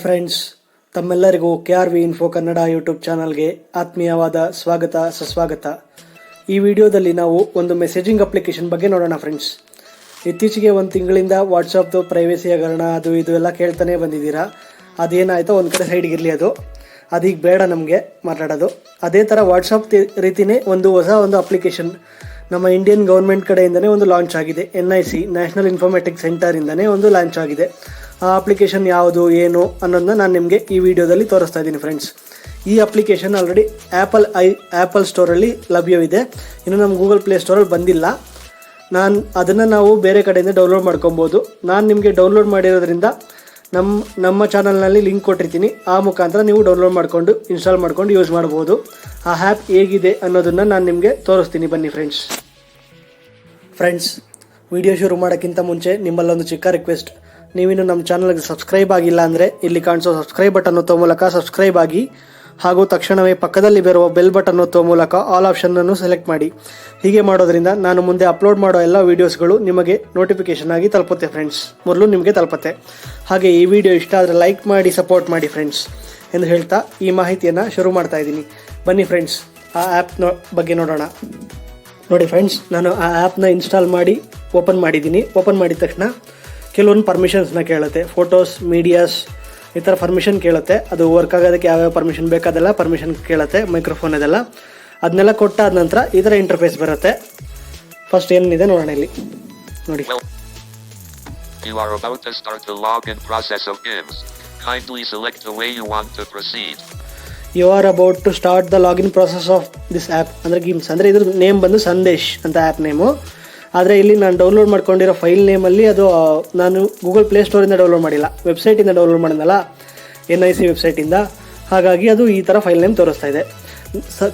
Friends, ತಮ್ಮೆಲ್ಲರಿಗೂ KRV Info Kannada YouTube ಚಾನಲ್ಗೆ ಆತ್ಮೀಯವಾದ ಸ್ವಾಗತ ಸುಸ್ವಾಗತ. ಈ ವಿಡಿಯೋದಲ್ಲಿ ನಾವು ಒಂದು ಮೆಸೇಜಿಂಗ್ ಅಪ್ಲಿಕೇಶನ್ ಬಗ್ಗೆ ನೋಡೋಣ ಫ್ರೆಂಡ್ಸ್. ಇತ್ತೀಚೆಗೆ ಒಂದು ತಿಂಗಳಿಂದ ವಾಟ್ಸಪ್ದು ಪ್ರೈವೇಸಿ ಹಗರಣ ಅದು ಇದು ಎಲ್ಲ ಕೇಳ್ತಾನೆ ಬಂದಿದ್ದೀರಾ. ಅದೇನಾಯಿತೋ ಒಂದು ಕಡೆ ಸೈಡ್ಗಿರಲಿ, ಅದೀಗ ಬೇಡ ನಮಗೆ ಮಾತಾಡೋದು. ಅದೇ ಥರ ವಾಟ್ಸಪ್ ರೀತಿಯೇ ಒಂದು ಅಪ್ಲಿಕೇಶನ್ ನಮ್ಮ ಇಂಡಿಯನ್ ಗೌರ್ಮೆಂಟ್ ಕಡೆಯಿಂದನೇ ಒಂದು ಲಾಂಚ್ ಆಗಿದೆ. NIC ನ್ಯಾಷನಲ್ ಇನ್ಫಾರ್ಮ್ಯಾಟಿಕ್ಸ್ ಸೆಂಟರಿಂದ ಒಂದು ಲಾಂಚ್ ಆಗಿದೆ. ಆ ಅಪ್ಲಿಕೇಶನ್ ಯಾವುದು ಏನು ಅನ್ನೋದನ್ನ ನಾನು ನಿಮಗೆ ಈ ವಿಡಿಯೋದಲ್ಲಿ ತೋರಿಸ್ತಾ ಇದ್ದೀನಿ ಫ್ರೆಂಡ್ಸ್. ಈ ಅಪ್ಲಿಕೇಶನ್ ಆಲ್ರೆಡಿ ಆ್ಯಪಲ್ ಸ್ಟೋರಲ್ಲಿ ಲಭ್ಯವಿದೆ. ಇನ್ನು ನಮ್ಮ ಗೂಗಲ್ ಪ್ಲೇ ಸ್ಟೋರಲ್ಲಿ ಬಂದಿಲ್ಲ. ಅದನ್ನು ನಾವು ಬೇರೆ ಕಡೆಯಿಂದ ಡೌನ್ಲೋಡ್ ಮಾಡ್ಕೊಬೋದು. ನಾನು ನಿಮಗೆ ಡೌನ್ಲೋಡ್ ಮಾಡಿರೋದ್ರಿಂದ ನಮ್ಮ ಚಾನಲ್ನಲ್ಲಿ ಲಿಂಕ್ ಕೊಟ್ಟಿರ್ತೀನಿ. ಆ ಮುಖಾಂತರ ನೀವು ಡೌನ್ಲೋಡ್ ಮಾಡಿಕೊಂಡು ಇನ್ಸ್ಟಾಲ್ ಮಾಡ್ಕೊಂಡು ಯೂಸ್ ಮಾಡ್ಬೋದು. ಆ ಆ್ಯಪ್ ಹೇಗಿದೆ ಅನ್ನೋದನ್ನು ನಾನು ನಿಮಗೆ ತೋರಿಸ್ತೀನಿ, ಬನ್ನಿ ಫ್ರೆಂಡ್ಸ್. ವಿಡಿಯೋ ಶುರು ಮಾಡೋಕ್ಕಿಂತ ಮುಂಚೆ ನಿಮ್ಮಲ್ಲೊಂದು ಚಿಕ್ಕ ರಿಕ್ವೆಸ್ಟ್. ನೀವಿನ್ನು ನಮ್ಮ ಚಾನಲ್ಗೆ ಸಬ್ಸ್ಕ್ರೈಬ್ ಆಗಿಲ್ಲ ಅಂದರೆ ಇಲ್ಲಿ ಕಾಣಿಸೋ ಸಬ್ಸ್ಕ್ರೈಬ್ ಬಟನ್ ಒತ್ತೋ ಮೂಲಕ ಸಬ್ಸ್ಕ್ರೈಬ್ ಆಗಿ, ಹಾಗೂ ತಕ್ಷಣವೇ ಪಕ್ಕದಲ್ಲಿ ಬರುವ ಬೆಲ್ ಬಟನ್ ಒತ್ತೋ ಮೂಲಕ ಆಲ್ ಆಪ್ಷನ್ನನ್ನು ಸೆಲೆಕ್ಟ್ ಮಾಡಿ. ಹೀಗೆ ಮಾಡೋದ್ರಿಂದ ನಾನು ಮುಂದೆ ಅಪ್ಲೋಡ್ ಮಾಡೋ ಎಲ್ಲ ವೀಡಿಯೋಸ್ಗಳು ನಿಮಗೆ ನೋಟಿಫಿಕೇಶನ್ ಆಗಿ ತಲುಪುತ್ತೆ ಫ್ರೆಂಡ್ಸ್, ಮೊದಲು ನಿಮಗೆ ತಲುಪುತ್ತೆ. ಹಾಗೆ ಈ ವಿಡಿಯೋ ಇಷ್ಟ ಆದರೆ ಲೈಕ್ ಮಾಡಿ ಸಪೋರ್ಟ್ ಮಾಡಿ ಫ್ರೆಂಡ್ಸ್ ಎಂದು ಹೇಳ್ತಾ ಈ ಮಾಹಿತಿಯನ್ನು ಶುರು ಮಾಡ್ತಾ ಇದ್ದೀನಿ. ಬನ್ನಿ ಫ್ರೆಂಡ್ಸ್, ಆ ಆ್ಯಪ್ ಬಗ್ಗೆ ನೋಡೋಣ. ನೋಡಿ ಫ್ರೆಂಡ್ಸ್, ನಾನು ಆ ಆ್ಯಪ್ನ ಇನ್ಸ್ಟಾಲ್ ಮಾಡಿ ಓಪನ್ ಮಾಡಿದ್ದೀನಿ. ಓಪನ್ ಮಾಡಿದ ತಕ್ಷಣ ಕೆಲವೊಂದು ಪರ್ಮಿಷನ್ಸ್ನ ಕೇಳುತ್ತೆ. ಫೋಟೋಸ್, ಮೀಡಿಯಾಸ್ ಈ ಥರ ಪರ್ಮಿಷನ್ ಕೇಳುತ್ತೆ. ಅದು ವರ್ಕ್ ಆಗೋದಕ್ಕೆ ಯಾವ್ಯಾವ ಪರ್ಮಿಷನ್ ಬೇಕಾದೆಲ್ಲ ಪರ್ಮಿಷನ್ ಕೇಳುತ್ತೆ. ಮೈಕ್ರೋಫೋನ್ ಅದೆಲ್ಲ ಅದನ್ನೆಲ್ಲ ಕೊಟ್ಟಾದ ನಂತರ ಈ ಥರ ಇಂಟರ್ಫೇಸ್ ಬರುತ್ತೆ. ಫಸ್ಟ್ ಏನಿದೆ ನೋಡೋಣ. ಇಲ್ಲಿ ನೋಡಿ, You are about to start the login process of games. Kindly select the way you want to proceed. You are about to start the login process of this app. ಅಂದರೆ games ಅಂದರೆ ಇದ್ರ name ಬಂದು ಸಂದೇಶ್ ಅಂತ app name. ಆದರೆ ಇಲ್ಲಿ ನಾನು download ಮಾಡ್ಕೊಂಡಿರೋ file ನೇಮಲ್ಲಿ ಅದು ನಾನು ಗೂಗಲ್ ಪ್ಲೇ ಸ್ಟೋರಿಂದ ಡೌನ್ಲೋಡ್ ಮಾಡಿಲ್ಲ, ವೆಬ್ಸೈಟಿಂದ ಡೌನ್ಲೋಡ್ ಮಾಡಿದ್ನಲ್ಲ, NIC ವೆಬ್ಸೈಟಿಂದ. ಹಾಗಾಗಿ ಅದು ಈ ಥರ ಫೈಲ್ ನೇಮ್ ತೋರಿಸ್ತಾ ಇದೆ.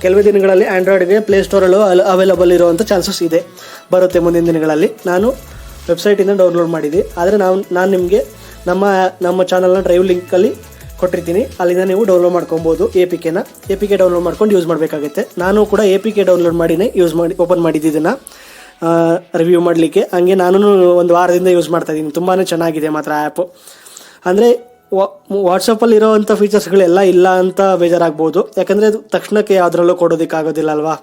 ಕೆಲವೇ ದಿನಗಳಲ್ಲಿ ಆ್ಯಂಡ್ರಾಯ್ಡ್ಗೆ ಪ್ಲೇ ಸ್ಟೋರಲ್ಲೂ ಅವೈಲಬಲ್ ಇರುವಂಥ ಚಾನ್ಸಸ್ ಇದೆ, ಬರುತ್ತೆ ಮುಂದಿನ ದಿನಗಳಲ್ಲಿ. ನಾನು ವೆಬ್ಸೈಟಿಂದ ಡೌನ್ಲೋಡ್ ಮಾಡಿದ್ದೆ. ಆದರೆ ನಾನು ನಿಮಗೆ ನಮ್ಮ ಚಾನಲ್ನ ಡ್ರೈವ್ ಲಿಂಕಲ್ಲಿ ಕೊಟ್ಟಿರ್ತೀನಿ, ಅಲ್ಲಿಂದ ನೀವು ಡೌನ್ಲೋಡ್ ಮಾಡ್ಕೊಬೋದು. APK ಡೌನ್ಲೋಡ್ ಮಾಡ್ಕೊಂಡು ಯೂಸ್ ಮಾಡಬೇಕಾಗುತ್ತೆ. ನಾನು ಕೂಡ APK ಡೌನ್ಲೋಡ್ ಮಾಡಿನೇ ಓಪನ್ ಮಾಡಿದ್ದು ಇದನ್ನು ರಿವ್ಯೂ ಮಾಡಲಿಕ್ಕೆ. ಹಂಗೆ ನಾನು ಒಂದು ವಾರದಿಂದ ಯೂಸ್ ಮಾಡ್ತಾಯಿದ್ದೀನಿ. ತುಂಬಾ ಚೆನ್ನಾಗಿದೆ ಮಾತ್ರ ಆ್ಯಪು. ಅಂದರೆ ವಾಟ್ಸಪ್ಪಲ್ಲಿ ಇರೋವಂಥ ಫೀಚರ್ಸ್ಗಳೆಲ್ಲ ಇಲ್ಲ ಅಂತ ಬೇಜಾರಾಗ್ಬೋದು. ಯಾಕಂದರೆ ಅದು ತಕ್ಷಣಕ್ಕೆ ಯಾವುದ್ರಲ್ಲೂ ಕೊಡೋದಕ್ಕಾಗೋದಿಲ್ಲ ಅಲ್ವಾ,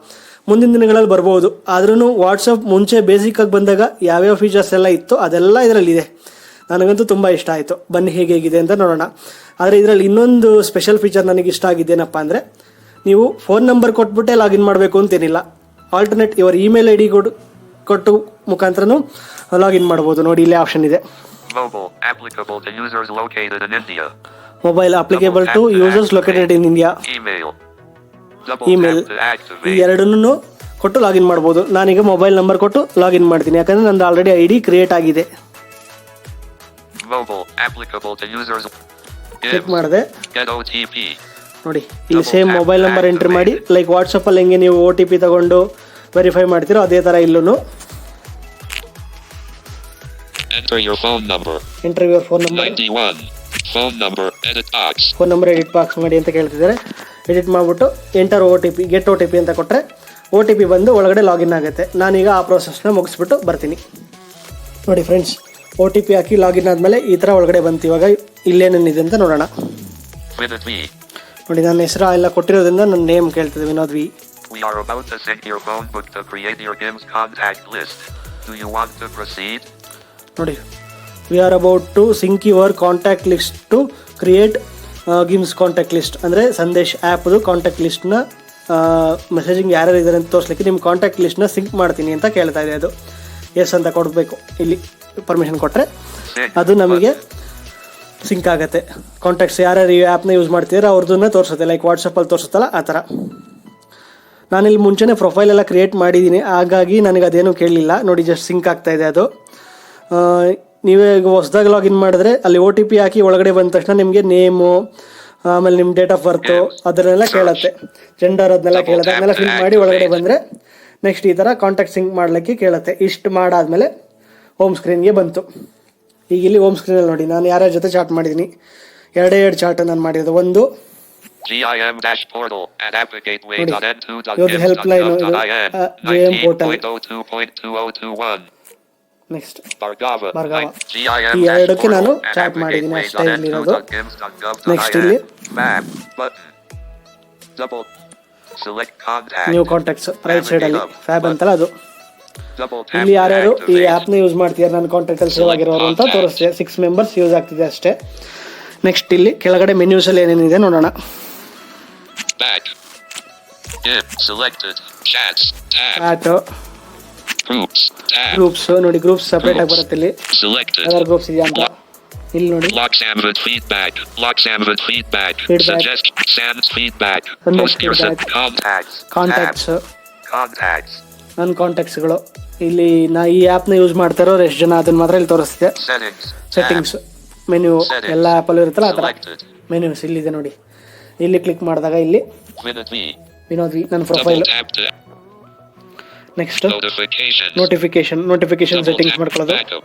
ಮುಂದಿನ ದಿನಗಳಲ್ಲಿ ಬರ್ಬೋದು. ಆದ್ರೂ ವಾಟ್ಸಪ್ ಮುಂಚೆ ಬೇಸಿಕ್ಕಾಗಿ ಬಂದಾಗ ಯಾವ್ಯಾವ ಫೀಚರ್ಸ್ ಎಲ್ಲ ಇತ್ತು ಅದೆಲ್ಲ ಇದರಲ್ಲಿದೆ. ನನಗಂತೂ ತುಂಬ ಇಷ್ಟ ಆಯಿತು. ಬನ್ನಿ ಹೇಗಿದೆ ಅಂತ ನೋಡೋಣ. ಆದರೆ ಇದರಲ್ಲಿ ಇನ್ನೊಂದು ಸ್ಪೆಷಲ್ ಫೀಚರ್ ನನಗೆ ಇಷ್ಟ ಆಗಿದ್ದೇನಪ್ಪ ಅಂದರೆ, ನೀವು ಫೋನ್ ನಂಬರ್ ಕೊಟ್ಬಿಟ್ಟೆ ಲಾಗಿನ್ ಮಾಡಬೇಕು ಅಂತೇನಿಲ್ಲ. ಆಲ್ಟರ್ನೇಟ್ ಯುವರ್ ಇಮೇಲ್ ID ಕೊಟ್ಟು ಮುಖಾಂತರನೂ ಲಾಗಿನ್ ಮಾಡ್ಬೋದು. ನೋಡಿ, ಇಲ್ಲೇ ಆಪ್ಷನ್ ಇದೆ. Mobile applicable to users located in India. Email ಈ ಎರಡನ್ನೂ ಕೊಟ್ಟು ಲಾಗಿನ್ ಮಾಡ್ಬೋದು. ನಾನೀಗ ಮೊಬೈಲ್ ನಂಬರ್ ಕೊಟ್ಟು ಲಾಗಿನ್ ಮಾಡ್ತೀನಿ, ಯಾಕಂದರೆ ನಂದು ಆಲ್ರೆಡಿ ID ಕ್ರಿಯೇಟ್ ಆಗಿದೆ. ಕ್ಲಿಕ್ ಮಾಡಿದೆ. ನೋಡಿ, ಇಲ್ಲಿ ಸೇಮ್ ಮೊಬೈಲ್ ನಂಬರ್ ಎಂಟ್ರಿ ಮಾಡಿ, ಲೈಕ್ ವಾಟ್ಸಪ್ಪಲ್ಲಿ ಹೆಂಗೆ ನೀವು OTP ತಗೊಂಡು ವೆರಿಫೈ ಮಾಡ್ತೀರೋ ಅದೇ ಥರ ಇಲ್ಲೂ enter your phone number. Phone number edit box ಮಾಡಿ ಅಂತ ಕೇಳ್ತಿದ್ದಾರೆ. ಎಡಿಟ್ ಮಾಡಿಬಿಟ್ಟು ಎಂಟರ್ ಗೆಟ್ OTP ಅಂತ ಕೊಟ್ಟರೆ OTP ಬಂದು ಒಳಗಡೆ ಲಾಗಿನ್ ಆಗುತ್ತೆ. ನಾನೀಗ ಆ ಪ್ರೋಸೆಸ್ನ ಮುಗಿಸ್ಬಿಟ್ಟು ಬರ್ತೀನಿ. ನೋಡಿ ಫ್ರೆಂಡ್ಸ್, OTP ಹಾಕಿ ಲಾಗಿನ್ ಆದಮೇಲೆ ಈ ಥರ ಒಳಗಡೆ ಬಂತು. ಇವಾಗ ಇಲ್ಲೇನೇನಿದೆ ಅಂತ ನೋಡೋಣ. ನೋಡಿ, ನನ್ನ ಹೆಸರು ಎಲ್ಲ ಕೊಟ್ಟಿರೋದ್ರಿಂದ ನನ್ನ ನೇಮ್ ಕೇಳ್ತಿದೆ, Vinod V. We are about to sync your phone book to create your GIMS contact list. Do you want to proceed? ನೋಡಿ, we are about to sync your contact list to create GIMS contact list. ಅಂದರೆ Sandesh ಆ್ಯಪ್ದು contact ಲಿಸ್ಟ್ನ messaging ಯಾರ್ಯಾರು ಇದ್ದಾರೆ ಅಂತ ತೋರಿಸ್ಲಿಕ್ಕೆ ನಿಮ್ಮ contact ಲಿಸ್ಟ್ನ sync ಮಾಡ್ತೀನಿ ಅಂತ ಕೇಳ್ತಾ ಇದೆ. ಅದು ಎಸ್ ಅಂತ ಕೊಡಬೇಕು. ಇಲ್ಲಿ ಪರ್ಮಿಷನ್ ಕೊಟ್ಟರೆ ಅದು ನಮಗೆ ಸಿಂಕ್ ಆಗುತ್ತೆ. ಕಾಂಟ್ಯಾಕ್ಟ್ಸ್ ಯಾರ್ಯಾರು ಈ ಆ್ಯಪ್ನ ಯೂಸ್ ಮಾಡ್ತಿದ್ದಾರೆ ಅವ್ರದ್ದನ್ನ ತೋರಿಸುತ್ತೆ, ಲೈಕ್ ವಾಟ್ಸಪ್ಪಲ್ಲಿ ತೋರಿಸುತ್ತಲ್ಲ ಆ ಥರ. ನಾನಿಲ್ಲಿ ಮುಂಚೆನೇ ಪ್ರೊಫೈಲ್ ಎಲ್ಲ ಕ್ರಿಯೇಟ್ ಮಾಡಿದ್ದೀನಿ, ಹಾಗಾಗಿ ನನಗೆ ಅದೇನೂ ಕೇಳಲಿಲ್ಲ. ನೋಡಿ, ಜಸ್ಟ್ ಸಿಂಕ್ ಆಗ್ತಾ ಇದೆ ಅದು. ನೀವೇ ಹೊಸದಾಗಿ ಲಾಗಿನ್ ಮಾಡಿದ್ರೆ ಅಲ್ಲಿ OTP ಹಾಕಿ ಒಳಗಡೆ ಬಂದ ತಕ್ಷಣ ನಿಮಗೆ ನೇಮು, ಆಮೇಲೆ ನಿಮ್ಮ ಡೇಟ್ ಆಫ್ ಬರ್ತು ಅದನ್ನೆಲ್ಲ ಕೇಳುತ್ತೆ, ಜೆಂಡರ್ ಅದನ್ನೆಲ್ಲ ಕೇಳುತ್ತೆ. ಅದನ್ನೆಲ್ಲ ಫಿಲ್ ಮಾಡಿ ಒಳಗಡೆ ಬಂದರೆ ನೆಕ್ಸ್ಟ್ ಈ ಥರ ಕಾಂಟ್ಯಾಕ್ಟ್ ಸಿಂಕ್ ಮಾಡಲಿಕ್ಕೆ ಕೇಳುತ್ತೆ. ಇಷ್ಟು ಮಾಡಾದಮೇಲೆ ಹೋಮ್ ಸ್ಕ್ರೀನ್ಗೆ ಬಂತು. ಈಗ ಇಲ್ಲಿ ಹೋಮ್ ಸ್ಕ್ರೀನಲ್ಲಿ ನೋಡಿ, ನಾನು ಯಾರ್ಯಾರ ಜೊತೆ ಚಾಟ್ ಮಾಡಿದ್ದೀನಿ. ಎರಡು ಚಾಟ್ ನಾನು ಮಾಡಿರೋದು. ಒಂದು GIM help line, GIM portal. Next Bhargava. Bhargava. GIM ಈ ಎರಡಕ್ಕೆ portal ನಾನು and ಚಾಟ್ ಮಾಡಿದ್ದೀನಿ navigate ಅಷ್ಟೇ ಇಲ್ಲಿರೋದು. ways.n2.gims.gov.in. ನೆಕ್ಸ್ಟ್ ಇಲ್ಲಿ Map button. Double. Select contact. New contacts right ಸೈಡಲ್ಲಿ ಫ್ಯಾಬ್ ಅಂತಲ್ಲ ಅದು. Double tap ಇಲ್ಲಿ to ಯಾರ್ಯಾರು ಈ activate. ಆ್ಯಪ್ನ ಯೂಸ್ ಮಾಡ್ತಿದ್ದಾರೆ ನನ್ನ ಕಾಂಟ್ಯಾಕ್ಟಲ್ಲಿ ಸೇವ್ ಆಗಿರೋರು ಅಂತ ತೋರಿಸ್ತಿದೆ. 6 ಮೆಂಬರ್ಸ್ ಯೂಸ್ ಆಗ್ತಿದೆ ಅಷ್ಟೇ. ನೆಕ್ಸ್ಟ್ ಇಲ್ಲಿ ಕೆಳಗಡೆ ಮೆನ್ಯೂಸಲ್ಲಿ ಏನೇನಿದೆ ನೋಡೋಣ. Back. Dim. Selected. Chats. Tab. Chat, Groups. Tab. Groups ನೋಡಿ, ಗ್ರೂಪ್ಸ್ ಸಪ್ರೇಟ್ ಆಗಿ ಬರುತ್ತೆ ಇಲ್ಲಿ. Selected. ಯಾವ್ದಾರು ಗ್ರೂಪ್ಸ್ ಇದೆಯಾ ಅಂತ ಇಲ್ಲಿ ನೋಡಿ. Luxembourg feedback. Luxembourg feedback. Feedback. Suggest. Sans feedback. Sandesh Post your feedback. contacts. Contacts, Tab. Contacts. ನನ್ನ ಕಾಂಟ್ಯಾಕ್ಟ್ಸ್ಗಳು. ಇಲ್ಲಿ ನಾ ಈ ಆ್ಯಪ್ನ ಯೂಸ್ ಮಾಡ್ತಾರೋ ಎಷ್ಟು ಜನ ಅದನ್ನ ಮಾತ್ರ ಇಲ್ಲಿ ತೋರಿಸ್ತಿದೆ. Settings. Settings, menu Settings. ಎಲ್ಲ ಆ್ಯಪಲ್ಲೂ ಇರುತ್ತಲ್ಲ ಆ ಥರ Selected. ಮೆನ್ಯೂಸ್ ಇಲ್ಲಿದೆ ನೋಡಿ. ಇಲ್ಲಿ ಕ್ಲಿಕ್ ಮಾಡಿದಾಗ ಇಲ್ಲಿ Minute V. ವಿನೋದ್ ವಿ ನನ್ನ Double profile. tap to next notifications. Notification Double settings tap ಮಾಡ್ಕೊಳ್ಳೋದು. backup.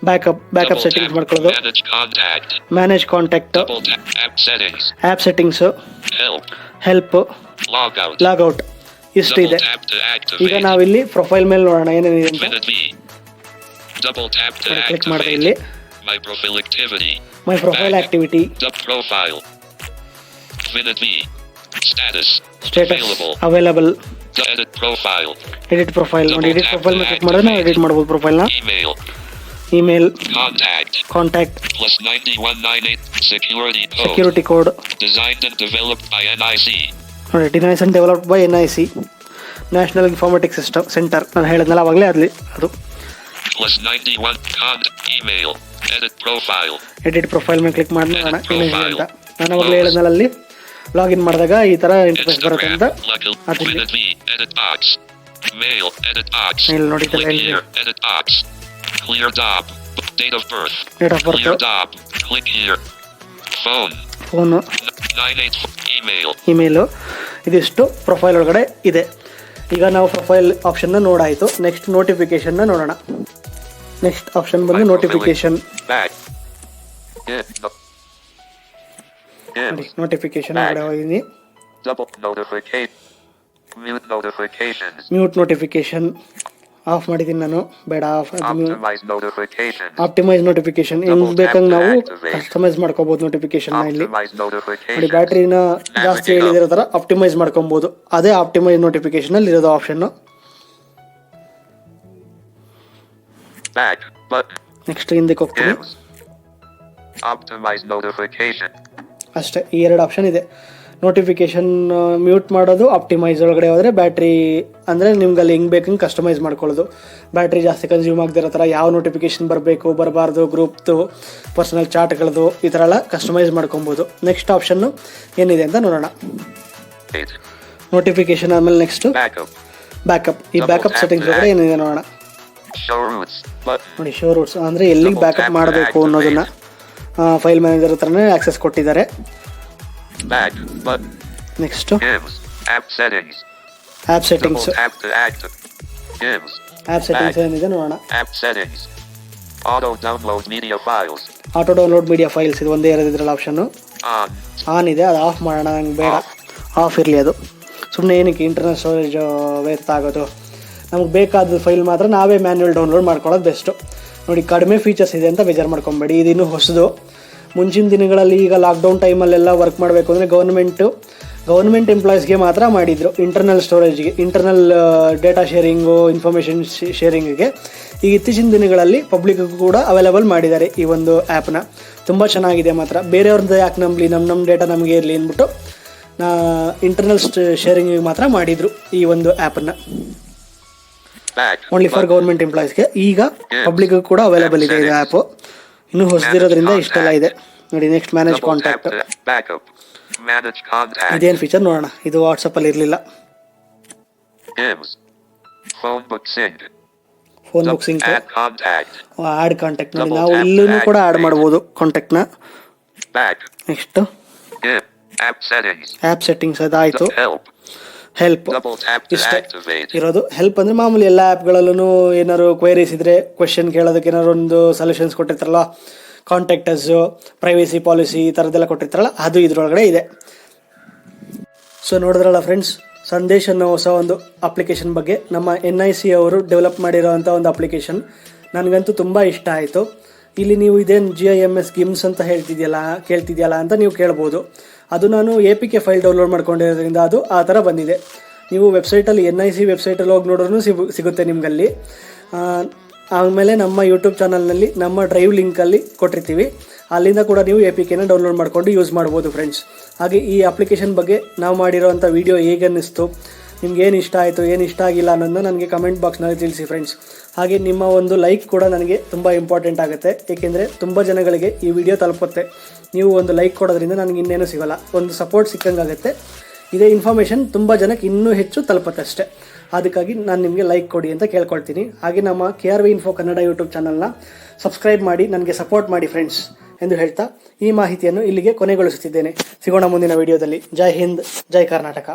Backup Double settings tap ಮಾಡ್ಕೊಳ್ಳೋದು. manage contact. Manage contact, Double tap app settings. App settings, Help. Help, Logout. Logout ಇಷ್ಟು Double ಇದೆ. tap to ಈಗ activate. ನಾವಿಲ್ಲಿ profile ಮೇಲೆ ನೋಡೋಣ ಏನೇನಿದೆ ಅಂತ. Minute V. Double tap to click ಮಾಡಿದೆ ಇಲ್ಲಿ activate. My profile activity. My profile activity, Dub profile. Minute V. Status. Status, Available. Available, To edit profile. Edit profile ನೋಡಿ. ಎಡಿಟ್ ಪ್ರೊಫೈಲ್ ಮೇಲೆ ಕ್ಲಿಕ್ ಮಾಡಿದ್ರೆ ನಾವು ಎಡಿಟ್ ಮಾಡ್ಬೋದು ಪ್ರೊಫೈಲ್ನ. Email. Email, Contact. Contact, Plus 9198. Security code. Security code Designed and developed by NIC. ನೋಡಿ. Designs and developed by NIC, national informatics system centre. ನಾನು ಹೇಳಿದ್ನಲ್ಲ ಅವಾಗಲೇ ಅಲ್ಲಿ ಅದು. Plus 91. Email. Edit profile. Edit profile ಮೇಲೆ ಕ್ಲಿಕ್ ಮಾಡಿ ನೋಡೋಣ ಏನಿದೆ ಅಂತ. ನಾನು ಅವಾಗಲೇ ಹೇಳಿದ್ನಲ್ಲ ಅಲ್ಲಿ ಲಾಗಿನ್ ಮಾಡಿದಾಗ ಈ ಥರ ಇಂಟರ್ಫೇಸ್ ಬರುತ್ತೆ ಅಂತ. ಅದಿಲ್ಲಿ Minute V. Edit box. Mail. Edit box. ಇಲ್ಲಿ ನೋಡಿ ಇದೆಲ್ಲ Click ಇಲ್ಲಿ. here. Edit box. Clear job. Date of birth. Date of Clear birth, job. Click here. Phone. Phone, 98. Email. Email, ಇದಿಷ್ಟು ಪ್ರೊಫೈಲ್ ಒಳಗಡೆ ಇದೆ. ಈಗ ನಾವು ಪ್ರೊಫೈಲ್ ಆಪ್ಷನ್ನ ನೋಡಾಯಿತು. ನೆಕ್ಸ್ಟ್ ನೋಟಿಫಿಕೇಷನ್ನ ನೋಡೋಣ. ನೆಕ್ಸ್ಟ್ ಆಪ್ಷನ್ ಬಂದು ನೋಟಿಫಿಕೇಷನ್. Back. Dim. ನೋಡಿ ನೋಟಿಫಿಕೇಷನ್ ಒಳಗಡೆ ಹೋಗಿದ್ದೀನಿ. Double notification. Mute notifications. Mute notification of ಮಾಡಿದ್ದೀನಿ ನಾನು, ಬೇಡ of. Optimize notifications. Optimise notification ಹೆಂಗ್ ಬೇಕಂಗೆ ನಾವು ಕಸ್ಟಮೈಸ್ ಮಾಡ್ಕೋಬಹುದು ನೋಟಿಫಿಕೇಶನ್ನ. ಇಲ್ಲಿ Optimize ನೋಡಿ notifications. ಬ್ಯಾಟ್ರಿನ ಜಾಸ್ತಿ ಹೇಳಿದಿರೋ ಥರ ಆಪ್ಟಿಮೈಸ್ ಮಾಡ್ಕೊಬೋದು. ಅದೇ ಆಪ್ಟಿಮೈಸ್ ನೋಟಿಫಿಕೇಶನ್ ಅಲ್ಲಿ ಇರೋದು ಆಪ್ಷನ್. Back button. ನೆಕ್ಸ್ಟ್ ಹಿಂದಕ್ಕೆ ಹೋಗ್ತೀನಿ Dimms. Optimize notification. ಅಷ್ಟೇ. ಈ ಎರಡು ಆಪ್ಷನ್ ಇದೆ. ನೋಟಿಫಿಕೇಶನ್ ಮ್ಯೂಟ್ ಮಾಡೋದು, ಆಪ್ಟಿಮೈಸ್ ಒಳಗಡೆ ಹೋದರೆ ಬ್ಯಾಟ್ರಿ ಅಂದರೆ ನಿಮ್ಗೆ ಅಲ್ಲಿ ಹೆಂಗೆ ಬೇಕಂಗೆ ಕಸ್ಟಮೈಸ್ ಮಾಡ್ಕೊಳ್ಳೋದು. ಬ್ಯಾಟ್ರಿ ಜಾಸ್ತಿ ಕನ್ಸ್ಯೂಮ್ ಆಗದಿರೋ ಥರ ಯಾವ ನೋಟಿಫಿಕೇಶನ್ ಬರಬೇಕು ಬರಬಾರ್ದು, ಗ್ರೂಪ್ದು, ಪರ್ಸನಲ್ ಚಾಟ್ಗಳದ್ದು ಈ ಥರ ಎಲ್ಲ ಕಸ್ಟಮೈಸ್ ಮಾಡ್ಕೊಬೋದು. ನೆಕ್ಸ್ಟ್ ಆಪ್ಷನ್ನು ಏನಿದೆ ಅಂತ ನೋಡೋಣ. Eight. ನೋಟಿಫಿಕೇಶನ್ ಆದಮೇಲೆ ನೆಕ್ಸ್ಟ್ Backup. ಬ್ಯಾಕಪ್. ಈ ಬ್ಯಾಕಪ್ ಸೆಟ್ಟಿಂಗ್ಸ್ ಒಳಗಡೆ ಏನಿದೆ ನೋಡೋಣ. Show routes button. ನೋಡಿ ಶೋ ರೂಟ್ಸ್ ಅಂದರೆ ಎಲ್ಲಿಗೆ ಬ್ಯಾಕಪ್ ಮಾಡಬೇಕು ಅನ್ನೋದನ್ನು ಫೈಲ್ ಮ್ಯಾನೇಜರ್ ಹತ್ರನೇ ಆಕ್ಸೆಸ್ ಕೊಟ್ಟಿದ್ದಾರೆ. Back button. Next Dimms. App settings. App Double settings. tap to active. Dimms. App settings ಏನಿದೆ ನೋಡೋಣ. App settings. Auto download media files. Auto download media files ಇದು ಒಂದೇ ಇರೋದಿದ್ರಲ್ಲ ಆಪ್ಷನ್ನು. On. ಆನ್ ಇದೆ, ಅದು of ಮಾಡೋಣ. ನಂಗೆ ಬೇಡ, ಆಫ್ ಇರಲಿ ಅದು. ಸುಮ್ಮನೆ ಏನಕ್ಕೆ ಇಂಟರ್ನಲ್ ಸ್ಟೋರೇಜ್ ವ್ಯರ್ಥ ಆಗೋದು. ನಮಗೆ ಬೇಕಾದ ಫೈಲ್ ಮಾತ್ರ ನಾವೇ ಮ್ಯಾನ್ಯುವಲ್ ಡೌನ್ಲೋಡ್ ಮಾಡ್ಕೊಳ್ಳೋದು ಬೆಸ್ಟು. ನೋಡಿ ಕಡಿಮೆ ಫೀಚರ್ಸ್ ಇದೆ ಅಂತ ಬೇಜಾರು ಮಾಡ್ಕೊಬೇಡಿ. ಇದಿನ್ನೂ ಹೊಸದು. ಮುಂಚಿನ ದಿನಗಳಲ್ಲಿ ಈಗ ಲಾಕ್ಡೌನ್ ಟೈಮಲ್ಲೆಲ್ಲ ವರ್ಕ್ ಮಾಡಬೇಕು ಅಂದರೆ ಗೌರ್ಮೆಂಟ್ ಎಂಪ್ಲಾಯೀಸ್ಗೆ ಮಾತ್ರ ಮಾಡಿದರು ಇಂಟರ್ನಲ್ ಸ್ಟೋರೇಜ್ಗೆ, ಇಂಟರ್ನಲ್ ಡೇಟಾ ಶೇರಿಂಗು, ಇನ್ಫಾರ್ಮೇಷನ್ ಶೇರಿಂಗಿಗೆ. ಈಗ ಇತ್ತೀಚಿನ ದಿನಗಳಲ್ಲಿ ಪಬ್ಲಿಕ್ಗೂ ಕೂಡ ಅವೈಲೇಬಲ್ ಮಾಡಿದ್ದಾರೆ ಈ ಒಂದು ಆ್ಯಪ್ನ. ತುಂಬ ಚೆನ್ನಾಗಿದೆ ಮಾತ್ರ. ಬೇರೆಯವ್ರದ್ದು ಯಾಕೆ ನಂಬಲಿ, ನಮ್ಮ ಡೇಟಾ ನಮಗೆ ಇರಲಿ ಅಂದ್ಬಿಟ್ಟು ಇಂಟರ್ನಲ್ ಶೇರಿಂಗಿಗೆ ಮಾತ್ರ ಮಾಡಿದರು ಈ ಒಂದು ಆ್ಯಪನ್ನು. Back. ಓನ್ಲಿ ಫಾರ್ ಗೌರ್ಮೆಂಟ್ ಎಂಪ್ಲಾಯೀಸ್ಗೆ. ಈಗ ಪಬ್ಲಿಕ್ಗೂ ಕೂಡ ಅವೈಲೇಬಲ್ ಇದೆ ಇದು ಆ್ಯಪು. ಇನ್ನೂ ಹೊಸದಿರೋದ್ರಿಂದ ಇಷ್ಟೆಲ್ಲ ಇದೆ ನೋಡಿ. Next manage Double tap contact. to backup. Manage contact. ಇದೇನು ಫೀಚರ್ ನೋಡೋಣ. ಇದು ವಾಟ್ಸಪ್ಪಲ್ಲಿ ಇರಲಿಲ್ಲ. Dimms. Phone book sync. Phone book sync, Add contact. Add contact ನೋಡಿ. ನಾವು ಇಲ್ಲೂ ಕೂಡ ಆ್ಯಡ್ ಮಾಡ್ಬೋದು ಕಾಂಟ್ಯಾಕ್ಟ್ನ. Back. Next Dim. App settings. App settings ಅದಾಯಿತು. Help. Help Double tap to ಇಷ್ಟೇ activate. ಇರೋದು. ಹೆಲ್ಪ್ ಅಂದರೆ ಮಾಮೂಲಿ ಎಲ್ಲ ಆ್ಯಪ್ಗಳಲ್ಲೂ ಏನಾದ್ರು ಕ್ವೈರೀಸ್ ಇದ್ದರೆ, ಕ್ವೆಶನ್ ಕೇಳೋದಕ್ಕೆ ಏನಾದ್ರು ಒಂದು ಸೊಲ್ಯೂಷನ್ಸ್ ಕೊಟ್ಟಿರ್ತಾರಲ್ಲ, ಕಾಂಟ್ಯಾಕ್ಟರ್ಸು, ಪ್ರೈವೇಸಿ ಪಾಲಿಸಿ ಈ ಥರದ್ದೆಲ್ಲ ಕೊಟ್ಟಿರ್ತಾರಲ್ಲ, ಅದು ಇದರೊಳಗಡೆ ಇದೆ. ಸೊ ನೋಡಿದ್ರಲ್ಲ ಫ್ರೆಂಡ್ಸ್, ಸಂದೇಶ್ ಅನ್ನೋ ಹೊಸ ಒಂದು ಅಪ್ಲಿಕೇಶನ್ ಬಗ್ಗೆ. ನಮ್ಮ NIC ಅವರು ಡೆವಲಪ್ ಮಾಡಿರೋವಂಥ ಒಂದು ಅಪ್ಲಿಕೇಶನ್. ನನಗಂತೂ ತುಂಬ ಇಷ್ಟ ಆಯಿತು. ಇಲ್ಲಿ ನೀವು ಇದೇನು GIMS ಗಿಮ್ಸ್ ಅಂತ ಕೇಳ್ತಿದ್ಯಲ್ಲ ಅಂತ ನೀವು ಕೇಳ್ಬೋದು. ಅದು ನಾನು APK ಫೈಲ್ ಡೌನ್ಲೋಡ್ ಮಾಡ್ಕೊಂಡಿರೋದ್ರಿಂದ ಅದು ಆ ಥರ ಬಂದಿದೆ. ನೀವು ವೆಬ್ಸೈಟಲ್ಲಿ NIC ವೆಬ್ಸೈಟಲ್ಲಿ ಹೋಗಿ ನೋಡಿದ್ರೂ ಸಿಗುತ್ತೆ ನಿಮಗಲ್ಲಿ. ಆಮೇಲೆ ನಮ್ಮ ಯೂಟ್ಯೂಬ್ ಚಾನಲ್ನಲ್ಲಿ ನಮ್ಮ ಡ್ರೈವ್ ಲಿಂಕಲ್ಲಿ ಕೊಟ್ಟಿರ್ತೀವಿ, ಅಲ್ಲಿಂದ ಕೂಡ ನೀವು APKನ ಡೌನ್ಲೋಡ್ ಮಾಡ್ಕೊಂಡು ಯೂಸ್ ಮಾಡ್ಬೋದು ಫ್ರೆಂಡ್ಸ್. ಹಾಗೆ ಈ ಅಪ್ಲಿಕೇಶನ್ ಬಗ್ಗೆ ನಾವು ಮಾಡಿರೋವಂಥ ವಿಡಿಯೋ ಹೇಗೆ ಅನ್ನಿಸ್ತು, ನಿಮ್ಗೆ ಏನು ಇಷ್ಟ ಆಯಿತು ಏನು ಇಷ್ಟ ಆಗಿಲ್ಲ ಅನ್ನೋದನ್ನ ನನಗೆ ಕಮೆಂಟ್ ಬಾಕ್ಸ್ನಲ್ಲಿ ತಿಳಿಸಿ ಫ್ರೆಂಡ್ಸ್. ಹಾಗೆ ನಿಮ್ಮ ಒಂದು ಲೈಕ್ ಕೂಡ ನನಗೆ ತುಂಬ ಇಂಪಾರ್ಟೆಂಟ್ ಆಗುತ್ತೆ, ಏಕೆಂದರೆ ತುಂಬ ಜನಗಳಿಗೆ ಈ ವಿಡಿಯೋ ತಲುಪುತ್ತೆ. ನೀವು ಒಂದು ಲೈಕ್ ಕೊಡೋದ್ರಿಂದ ನನಗೆ ಇನ್ನೇನು ಸಿಗೋಲ್ಲ, ಒಂದು ಸಪೋರ್ಟ್ ಸಿಕ್ಕಂಗಾಗುತ್ತೆ. ಇದೇ ಇನ್ಫಾರ್ಮೇಷನ್ ತುಂಬ ಜನಕ್ಕೆ ಇನ್ನೂ ಹೆಚ್ಚು ತಲುಪುತ್ತೆ ಅಷ್ಟೇ. ಅದಕ್ಕಾಗಿ ನಾನು ನಿಮಗೆ ಲೈಕ್ ಕೊಡಿ ಅಂತ ಕೇಳ್ಕೊಳ್ತೀನಿ. ಹಾಗೆ ನಮ್ಮ KRV Info ಕನ್ನಡ ಯೂಟ್ಯೂಬ್ ಚಾನಲ್ನ ಸಬ್ಸ್ಕ್ರೈಬ್ ಮಾಡಿ ನನಗೆ ಸಪೋರ್ಟ್ ಮಾಡಿ ಫ್ರೆಂಡ್ಸ್ ಎಂದು ಹೇಳ್ತಾ ಈ ಮಾಹಿತಿಯನ್ನು ಇಲ್ಲಿಗೆ ಕೊನೆಗೊಳಿಸುತ್ತಿದ್ದೇನೆ. ಸಿಗೋಣ ಮುಂದಿನ ವಿಡಿಯೋದಲ್ಲಿ. ಜೈ ಹಿಂದ್, ಜೈ ಕರ್ನಾಟಕ.